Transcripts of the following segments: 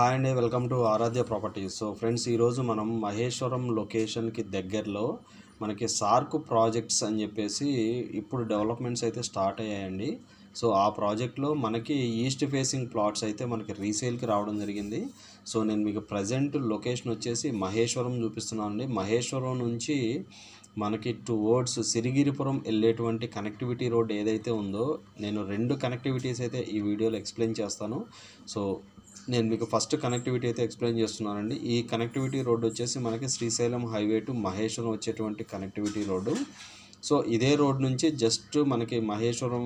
Hi అండి, welcome to Aaradhya properties. So friends, ఈరోజు మనం మహేశ్వరం లొకేషన్కి దగ్గరలో మనకి సార్క్ ప్రాజెక్ట్స్ అని చెప్పేసి ఇప్పుడు డెవలప్మెంట్స్ అయితే స్టార్ట్ అయ్యాయండి. సో ఆ ప్రాజెక్ట్లో మనకి ఈస్ట్ ఫేసింగ్ ప్లాట్స్ అయితే మనకి రీసేల్కి రావడం జరిగింది. సో నేను మీకు ప్రజెంట్ లొకేషన్ వచ్చేసి మహేశ్వరం చూపిస్తున్నాను అండి. మహేశ్వరం నుంచి మనకి టువర్డ్స్ సిరిగిరిపురం వెళ్ళేటువంటి కనెక్టివిటీ రోడ్ ఏదైతే ఉందో, నేను రెండు కనెక్టివిటీస్ అయితే ఈ వీడియోలో ఎక్స్ప్లెయిన్ చేస్తాను. సో నేను మీకు ఫస్ట్ కనెక్టివిటీ అయితే ఎక్స్ప్లెయిన్ చేస్తున్నానండి. ఈ కనెక్టివిటీ రోడ్డు వచ్చేసి మనకి శ్రీశైలం హైవే టు మహేశ్వరం వచ్చేటువంటి కనెక్టివిటీ రోడ్డు. సో ఇదే రోడ్ నుంచి జస్ట్ మనకి మహేశ్వరం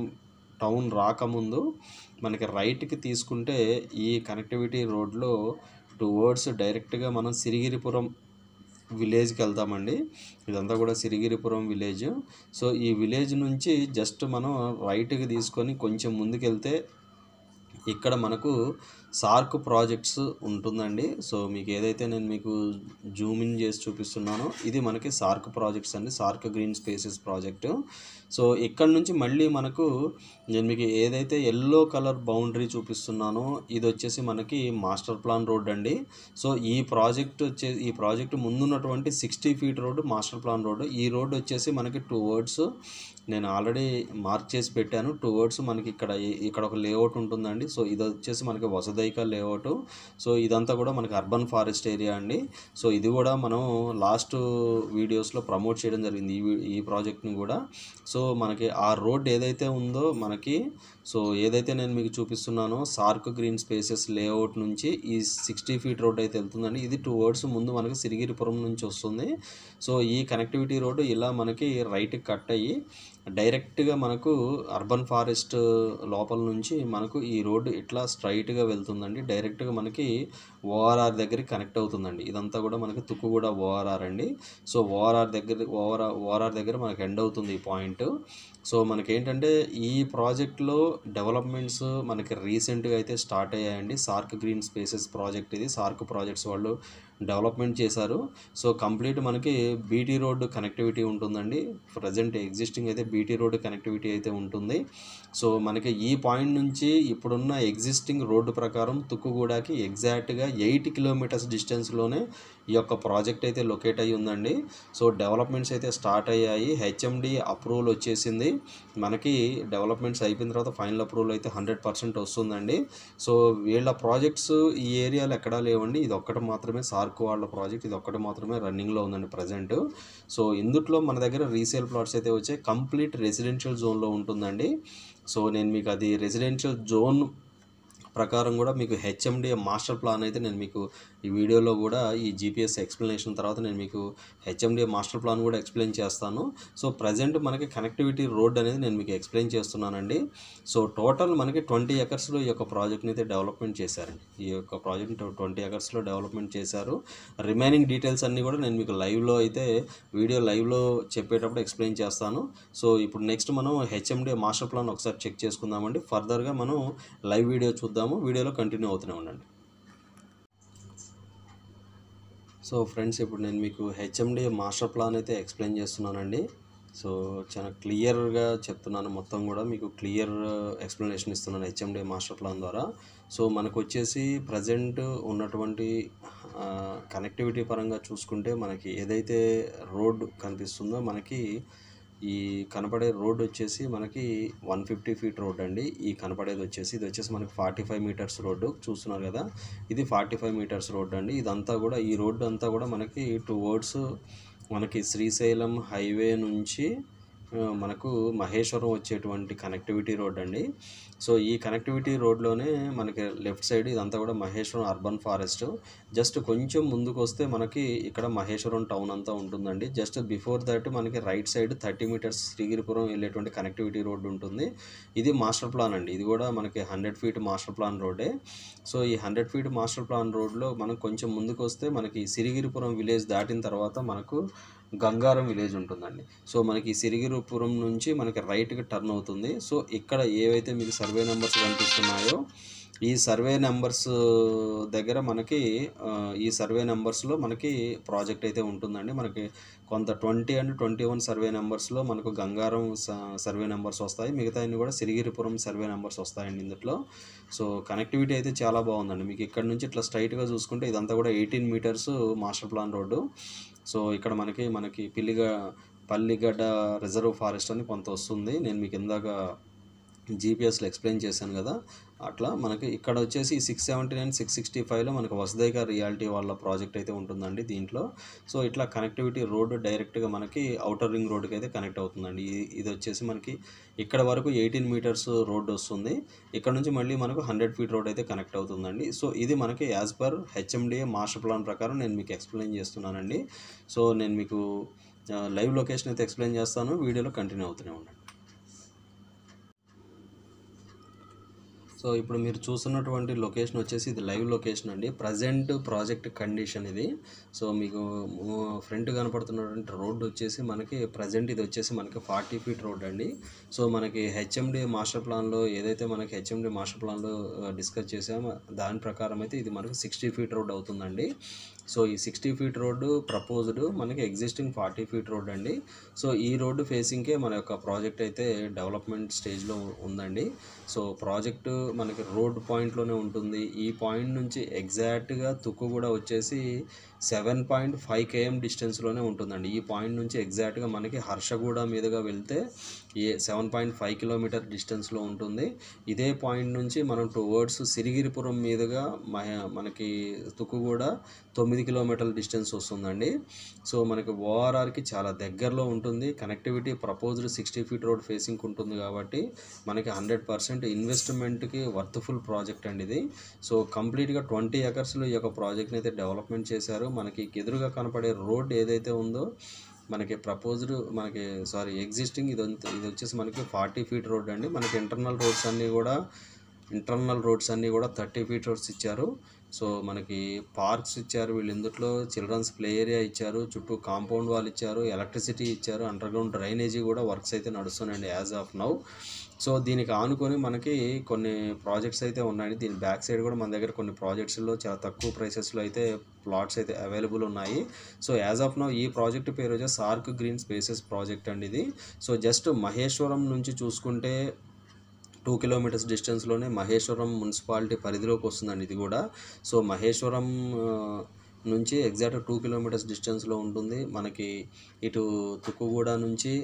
టౌన్ రాకముందు మనకి రైట్కి తీసుకుంటే ఈ కనెక్టివిటీ రోడ్లో టువర్డ్స్ డైరెక్ట్గా మనం సిరిగిరిపురం విలేజ్కి వెళ్తామండి. ఇదంతా కూడా సిరిగిరిపురం విలేజ్. సో ఈ విలేజ్ నుంచి జస్ట్ మనం రైట్కి తీసుకొని కొంచెం ముందుకెళ్తే ఇక్కడ మనకు సార్క్ ప్రాజెక్ట్స్ ఉంటుందండి. సో మీకు ఏదైతే నేను మీకు జూమ్ ఇన్ చేసి చూపిస్తున్నానో ఇది మనకి సార్క్ ప్రాజెక్ట్స్ అండి, SAARC green spaces project. So ఇక్కడ నుంచి మళ్ళీ మనకు నేను మీకు ఏదైతే ఎల్లో కలర్ బౌండరీ చూపిస్తున్నానో ఇది వచ్చేసి మనకి మాస్టర్ ప్లాన్ రోడ్ అండి. సో ఈ ప్రాజెక్టు ముందున్నటువంటి 60 feet road master plan road. ఈ రోడ్డు వచ్చేసి మనకి టువర్డ్స్ నేను ఆల్రెడీ మార్క్ చేసి పెట్టాను. టువర్డ్స్ మనకి ఇక్కడ ఒక లేఅవుట్ ఉంటుందండి. సో ఇది వచ్చేసి మనకి వసదైక లేఅవుట్. సో ఇదంతా కూడా మనకి అర్బన్ ఫారెస్ట్ ఏరియా అండి. సో ఇది కూడా మనం లాస్ట్ వీడియోస్లో ప్రమోట్ చేయడం జరిగింది ఈ ప్రాజెక్ట్ని కూడా. సో మనకి ఆ రోడ్ ఏదైతే ఉందో మనకి, సో ఏదైతే నేను మీకు చూపిస్తున్నానో సార్క్ గ్రీన్ స్పేసెస్ లేఅవుట్ నుంచి ఈ 60 ఫీట్ రోడ్ అయితే వెళ్తుందండి. ఇది టువర్డ్స్ ముందు మనకి సిరిగిరిపురం నుంచి వస్తుంది. సో ఈ కనెక్టివిటీ రోడ్డు ఇలా మనకి రైట్కి కట్ అయ్యి డైరెక్ట్గా మనకు అర్బన్ ఫారెస్ట్ లోపల నుంచి మనకు ఈ రోడ్డు ఇట్లా స్ట్రైట్గా వెళ్తుందండి. డైరెక్ట్గా మనకి ఓఆర్ఆర్ దగ్గరికి కనెక్ట్ అవుతుందండి. ఇదంతా కూడా మనకి తుక్కుగూడ ఓఆర్ఆర్ అండి. సో ఓఆర్ఆర్ దగ్గర మనకి ఎండ్ అవుతుంది ఈ పాయింట్. సో మనకేంటంటే ఈ ప్రాజెక్ట్లో డెవలప్మెంట్స్ మనకి రీసెంట్గా అయితే స్టార్ట్ అయ్యాయండి. సార్క్ గ్రీన్ స్పేసెస్ ప్రాజెక్ట్ ఇది సార్క్ ప్రాజెక్ట్స్ వాళ్ళు డెవలప్మెంట్ చేశారు. సో కంప్లీట్ మనకి బీటీ రోడ్డు కనెక్టివిటీ ఉంటుందండి. ప్రజెంట్ ఎగ్జిస్టింగ్ అయితే బీటీ రోడ్డు కనెక్టివిటీ అయితే ఉంటుంది. సో మనకి ఈ పాయింట్ నుంచి ఇప్పుడున్న ఎగ్జిస్టింగ్ రోడ్డు ప్రకారం తుక్కుగూడకి ఎగ్జాక్ట్గా 8 కిలోమీటర్స్ డిస్టెన్స్లోనే ఈ యొక్క ప్రాజెక్ట్ అయితే లొకేట్ అయ్యి ఉందండి. సో డెవలప్మెంట్స్ అయితే స్టార్ట్ అయ్యాయి. హెచ్ఎండి అప్రూవల్ వచ్చేసింది. మనకి డెవలప్మెంట్స్ అయిపోయిన తర్వాత ఫైనల్ అప్రూవల్ అయితే 100% వస్తుందండి. సో వీళ్ళ ప్రాజెక్ట్స్ ఈ ఏరియాలో ఎక్కడా లేవండి. ఇది ఒక్కటి మాత్రమే సార్క్ వాళ్ళ ప్రాజెక్ట్, ఇది ఒక్కటి మాత్రమే రన్నింగ్లో ఉందండి ప్రజెంట్. సో ఇందుట్లో మన దగ్గర రీసేల్ ప్లాట్స్ అయితే వచ్చే కంప్లీట్ రెసిడెన్షియల్ జోన్లో ఉంటుందండి. సో నేను మీకు అది రెసిడెన్షియల్ జోన్ ప్రకారం కూడా మీకు హెచ్ఎండి మాస్టర్ ప్లాన్ అయితే నేను మీకు ఈ వీడియోలో కూడా ఈ జీపీఎస్ ఎక్స్ప్లెనేషన్ తర్వాత నేను మీకు హెచ్ఎండి మాస్టర్ ప్లాన్ కూడా ఎక్స్ప్లెయిన్ చేస్తాను. సో ప్రజెంట్ మనకి కనెక్టివిటీ రోడ్ అనేది నేను మీకు ఎక్స్ప్లెయిన్ చేస్తున్నానండి. సో టోటల్ మనకి 20 ఎకర్స్లో ఈ యొక్క ప్రాజెక్ట్ని అయితే డెవలప్మెంట్ చేశారండి. ఈ యొక్క ప్రాజెక్ట్ని 20 ఎకర్స్లో డెవలప్మెంట్ చేశారు. రిమైనింగ్ డీటెయిల్స్ అన్నీ కూడా నేను మీకు లైవ్లో అయితే లైవ్లో చెప్పేటప్పుడు ఎక్స్ప్లెయిన్ చేస్తాను. సో ఇప్పుడు నెక్స్ట్ మనం హెచ్ఎండి మాస్టర్ ప్లాన్ ఒకసారి చెక్ చేసుకుందామండి. ఫర్దర్గా మనం లైవ్ వీడియో చూద్దాం. వీడియోలో కంటిన్యూ అవుతూనే ఉండండి. సో ఫ్రెండ్స్, ఇప్పుడు నేను మీకు హెచ్ఎండి మాస్టర్ ప్లాన్ అయితే ఎక్స్ప్లెయిన్ చేస్తున్నానండి. సో చాలా క్లియర్గా చెప్తున్నాను, మొత్తం కూడా మీకు క్లియర్ ఎక్స్ప్లెనేషన్ ఇస్తున్నాను హెచ్ఎండి మాస్టర్ ప్లాన్ ద్వారా. సో మనకు వచ్చేసి ప్రజెంట్ ఉన్నటువంటి కనెక్టివిటీ పరంగా చూసుకుంటే మనకి ఏదైతే రోడ్ కనిపిస్తుందో మనకి ఈ కనపడే రోడ్ వచ్చేసి మనకి 150 ఫీట్ రోడ్ అండి. ఈ కనపడేది వచ్చేసి ఇది వచ్చేసి మనకి 45 మీటర్స్ రోడ్డు చూస్తున్నారు కదా. ఇది 45 మీటర్స్ రోడ్ అండి. ఇదంతా కూడా ఈ రోడ్డు అంతా కూడా మనకి టువర్డ్స్ మనకి శ్రీశైలం హైవే నుంచి మనకు మహేశ్వరం వచ్చేటువంటి కనెక్టివిటీ రోడ్ అండి. సో ఈ కనెక్టివిటీ రోడ్లోనే మనకి లెఫ్ట్ సైడ్ ఇదంతా కూడా మహేశ్వరం అర్బన్ ఫారెస్ట్. జస్ట్ కొంచెం ముందుకు వస్తే మనకి ఇక్కడ మహేశ్వరం టౌన్ అంతా ఉంటుందండి. జస్ట్ బిఫోర్ దట్ మనకి రైట్ సైడ్ 30 మీటర్స్ శ్రీగిరిపురం వెళ్ళేటువంటి కనెక్టివిటీ రోడ్డు ఉంటుంది. ఇది మాస్టర్ ప్లాన్ అండి. ఇది కూడా మనకి 100 ఫీట్ మాస్టర్ ప్లాన్ రోడ్డే. సో ఈ 100 ఫీట్ మాస్టర్ ప్లాన్ రోడ్లో మనం కొంచెం ముందుకు వస్తే మనకి సిరిగిరిపురం విలేజ్ దాటిన తర్వాత మనకు గంగారం విలేజ్ ఉంటుందండి. సో మనకి సిరిగిరిపురం నుంచి మనకి రైట్కి టర్న్ అవుతుంది. సో ఇక్కడ ఏవైతే మీకు సర్వే నెంబర్స్ కనిపిస్తున్నాయో ఈ సర్వే నెంబర్స్ దగ్గర మనకి ఈ సర్వే నెంబర్స్లో మనకి ప్రాజెక్ట్ అయితే ఉంటుందండి. మనకి కొంత 20 అండ్ 21 సర్వే నెంబర్స్లో మనకు గంగారం సర్వే నెంబర్స్ వస్తాయి. మిగతా అన్ని కూడా సిరిగిరిపురం సర్వే నెంబర్స్ వస్తాయండి ఇందులో. సో కనెక్టివిటీ అయితే చాలా బాగుందండి. మీకు ఇక్కడ నుంచి ఇట్లా స్ట్రైట్గా చూసుకుంటే ఇదంతా కూడా 18 meters master plan road. So ఇక్కడ మనకి పల్లిగడ్డ రిజర్వ్ ఫారెస్ట్ అని కొంత వస్తుంది. నేను మీకు ఇందాక జీపీఎస్లో ఎక్స్ప్లెయిన్ చేశాను కదా, అట్లా మనకి ఇక్కడ వచ్చేసి 679 665లో మనకు వసుదైక రియాలిటీ వాళ్ళ ప్రాజెక్ట్ అయితే ఉంటుందండి దీంట్లో. సో ఇట్లా కనెక్టివిటీ రోడ్డు డైరెక్ట్గా మనకి అవుటర్ రింగ్ రోడ్డుకి అయితే కనెక్ట్ అవుతుందండి. ఇది వచ్చేసి మనకి ఇక్కడ వరకు 18 మీటర్స్ రోడ్డు వస్తుంది. ఇక్కడ నుంచి మళ్ళీ మనకు 100 ఫీట్ రోడ్ అయితే కనెక్ట్ అవుతుందండి. సో ఇది మనకి as per HMDA master plan ప్రకారం నేను మీకు ఎక్స్ప్లెయిన్ చేస్తున్నానండి. సో నేను మీకు లైవ్ లొకేషన్ అయితే ఎక్స్ప్లెయిన్ చేస్తాను, వీడియోలో కంటిన్యూ అవుతూనే ఉండండి. సో ఇప్పుడు మీరు చూస్తున్నటువంటి లొకేషన్ వచ్చేసి ఇది లైవ్ లొకేషన్ అండి. ప్రజెంట్ ప్రాజెక్ట్ కండిషన్ ఇది. సో మీకు ఫ్రంట్ కనపడుతున్నటువంటి రోడ్డు వచ్చేసి మనకి ప్రజెంట్ ఇది వచ్చేసి మనకి 40 ఫీట్ రోడ్ అండి. సో మనకి హెచ్ఎండి మాస్టర్ ప్లాన్లో ఏదైతే మనకి హెచ్ఎండి మాస్టర్ ప్లాన్లో డిస్కస్ చేసామో దాని ప్రకారం అయితే ఇది మనకి 60 ఫీట్ రోడ్ అవుతుందండి. సో ఈ 60 ఫీట్ రోడ్డు ప్రపోజ్డ్ మనకి ఎగ్జిస్టింగ్ 40 ఫీట్ రోడ్ అండి. సో ఈ రోడ్డు ఫేసింగ్కే మన యొక్క ప్రాజెక్ట్ అయితే డెవలప్మెంట్ స్టేజ్లో ఉందండి. సో ప్రాజెక్టు మనకి రోడ్ పాయింట్లోనే ఉంటుంది. ఈ పాయింట్ నుంచి ఎగ్జాక్ట్గా తుక్కు కూడా వచ్చేసి 7.5 km డిస్టెన్స్లోనే ఉంటుందండి. ఈ పాయింట్ నుంచి ఎగ్జాక్ట్గా మనకి హర్షగూడ మీదుగా వెళ్తే 7.5 కిలోమీటర్ డిస్టెన్స్లో ఉంటుంది. ఇదే పాయింట్ నుంచి మనం టువర్డ్స్ సిరిగిరిపురం మీదుగా మనకి తుక్కుగూడ 9 కిలోమీటర్ల డిస్టెన్స్ వస్తుందండి. సో మనకి ఓఆర్ఆర్కి చాలా దగ్గరలో ఉంటుంది. Connectivity proposed 60 feet road facing ఉంటుంది కాబట్టి మనకి 100% ఇన్వెస్ట్మెంట్కి వర్త్ఫుల్ ప్రాజెక్ట్ అండి ఇది. సో కంప్లీట్గా 20 ఎకర్స్లో ఈ యొక్క ప్రాజెక్ట్ని అయితే డెవలప్మెంట్ చేశారు. మనకి ఎదురుగా కనపడే రోడ్ ఏదైతే ఉందో మనకి ప్రపోజ్డ్ ఎగ్జిస్టింగ్ ఇది వచ్చేసి మనకి 40 ఫీట్ రోడ్ అండి. మనకి ఇంటర్నల్ రోడ్స్ అన్నీ కూడా 30 ఫీట్ రోడ్స్ ఇచ్చారు. సో మనకి పార్క్స్ ఇచ్చారు, వీళ్ళు ఇందులో చిల్డ్రన్స్ ప్లే ఏరియా ఇచ్చారు, చుట్టూ కాంపౌండ్ వాల్ ఇచ్చారు, ఎలక్ట్రిసిటీ ఇచ్చారు, అండర్ గ్రౌండ్ డ్రైనేజీ కూడా వర్క్స్ అయితే నడుస్తున్నాయండి యాజ్ ఆఫ్ నౌ. సో దీనికి ఆనుకొని మనకి కొన్ని ప్రాజెక్ట్స్ అయితే ఉన్నాయి. దీని బ్యాక్ సైడ్ కూడా మన దగ్గర కొన్ని ప్రాజెక్ట్స్లో చాలా తక్కువ ప్రైసెస్లో అయితే ప్లాట్స్ అయితే అవైలబుల్ ఉన్నాయి. సో యాజ్ ఆఫ్ నౌ ఈ ప్రాజెక్ట్ పేరు వచ్చేసి సార్క్ గ్రీన్ స్పేసెస్ ప్రాజెక్ట్ అండి ఇది. సో జస్ట్ మహేశ్వరం నుంచి చూసుకుంటే 2 కిలోమీటర్స్ డిస్టెన్స్లోనే మహేశ్వరం మున్సిపాలిటీ పరిధిలోకి వస్తుందండి ఇది కూడా. సో మహేశ్వరం నుంచి ఎగ్జాక్ట్ 2 కిలోమీటర్స్ డిస్టెన్స్లో ఉంటుంది. మనకి ఇటు తుక్కుగూడ నుంచి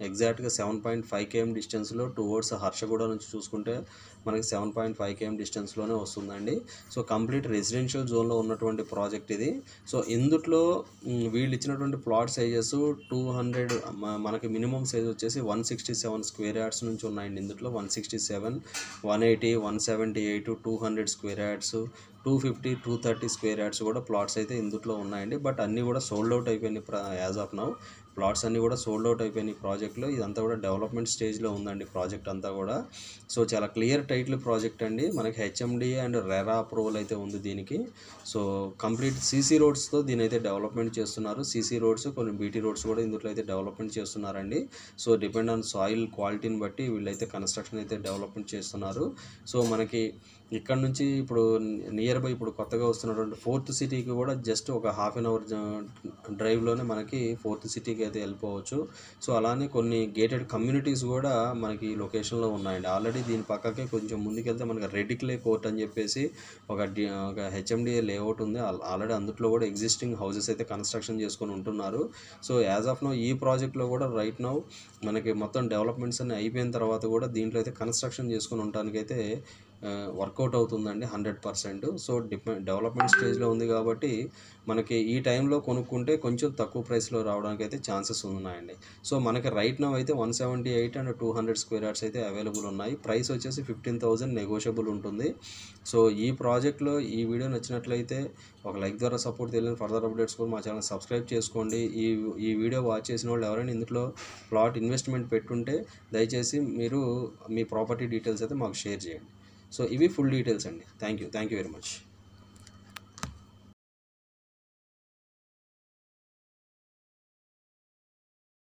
ఎగ్జాక్ట్గా 7.5 km డిస్టెన్స్లో, టువర్డ్స్ హర్షగూడ నుంచి చూసుకుంటే మనకి 7.5 km డిస్టెన్స్లోనే వస్తుందండి. సో కంప్లీట్ రెసిడెన్షియల్ జోన్లో ఉన్నటువంటి ప్రాజెక్ట్ ఇది. సో ఇందులో వీళ్ళు ఇచ్చినటువంటి ప్లాట్ సైజెస్ 200, మనకి మినిమం సైజ్ వచ్చేసి 167 స్క్వేర్ యార్డ్స్ నుంచి ఉన్నాయండి. ఇందులో 167, 180, 178, 200 స్క్వేర్ యార్డ్స్, 250, 230 స్క్వేర్ యార్డ్స్ కూడా ప్లాట్స్ అయితే ఇందులో ఉన్నాయండి. బట్ అన్నీ కూడా సోల్డ్ అవుట్ అయిపోయినాయి యాజ్ ఆఫ్ నౌ. ప్లాట్స్ అన్నీ కూడా సోల్డ్ అవుట్ అయిపోయినాయి ప్రాజెక్ట్లో. ఇదంతా కూడా డెవలప్మెంట్ స్టేజ్లో ఉందండి ప్రాజెక్ట్ అంతా కూడా. సో చాలా క్లియర్ టైటిల్ ప్రాజెక్ట్ అండి. మనకి హెచ్ఎండిఏ అండ్ రెరా అప్రూవల్ అయితే ఉంది దీనికి. సో కంప్లీట్ సీసీ రోడ్స్తో దీని అయితే డెవలప్మెంట్ చేస్తున్నారు. సీసీ రోడ్స్, కొన్ని బీటీ రోడ్స్ కూడా ఇందులో అయితే డెవలప్మెంట్ చేస్తున్నారండి. సో డిపెండ్ ఆన్ సాయిల్ క్వాలిటీని బట్టి వీళ్ళైతే కన్స్ట్రక్షన్ అయితే డెవలప్మెంట్ చేస్తున్నారు. సో మనకి ఇక్కడ నుంచి ఇప్పుడు నియర్ బై ఇప్పుడు కొత్తగా వస్తున్నటువంటి 4th సిటీకి కూడా జస్ట్ ఒక ½ an hour డ్రైవ్లోనే మనకి 4th సిటీకి అయితే వెళ్ళిపోవచ్చు. సో అలానే కొన్ని గేటెడ్ కమ్యూనిటీస్ కూడా మనకి ఈ లొకేషన్లో ఉన్నాయండి. ఆల్రెడీ దీని పక్కకే కొంచెం ముందుకెళ్తే మనకి రెడ్ క్లే కోర్ట్ అని చెప్పేసి ఒక హెచ్ఎండిఏ లేఅవుట్ ఉంది. ఆల్రెడీ అందులో కూడా ఎగ్జిస్టింగ్ హౌసెస్ అయితే కన్స్ట్రక్షన్ చేసుకొని ఉంటున్నారు. సో యాజ్ ఆఫ్ నౌ ఈ ప్రాజెక్ట్లో కూడా రైట్ నౌ మనకి మొత్తం డెవలప్మెంట్స్ అన్నీ అయిపోయిన తర్వాత కూడా దీంట్లో అయితే కన్స్ట్రక్షన్ చేసుకొని ఉండటానికైతే వర్కౌట్ అవుతుందండి 100%. సో డెవలప్మెంట్ స్టేజ్లో ఉంది కాబట్టి మనకి ఈ టైంలో కొనుక్కుంటే కొంచెం తక్కువ ప్రైస్లో రావడానికి అయితే ఛాన్సెస్ ఉన్నాయండి. సో మనకి రైట్ నౌ అయితే 178 అండ్ 200 స్క్వేర్ యార్డ్స్ అయితే అవైలబుల్ ఉన్నాయి. ప్రైస్ వచ్చేసి 15,000 నెగోషియబుల్ ఉంటుంది. సో ఈ ప్రాజెక్ట్లో ఈ వీడియో నచ్చినట్లయితే ఒక లైక్ ద్వారా సపోర్ట్ తెలియని ఫర్దర్ అప్డేట్స్ కూడా మా ఛానల్ సబ్స్క్రైబ్ చేసుకోండి. ఈ వీడియో వాచ్ చేసిన వాళ్ళు ఎవరైనా ఇందులో ప్లాట్ ఇన్వెస్ట్మెంట్ పెట్టుంటే దయచేసి మీరు మీ ప్రాపర్టీ డీటెయిల్స్ అయితే మాకు షేర్ చేయండి. సో ఇవి ఫుల్ డీటెయిల్స్ అండి. Thank you very much.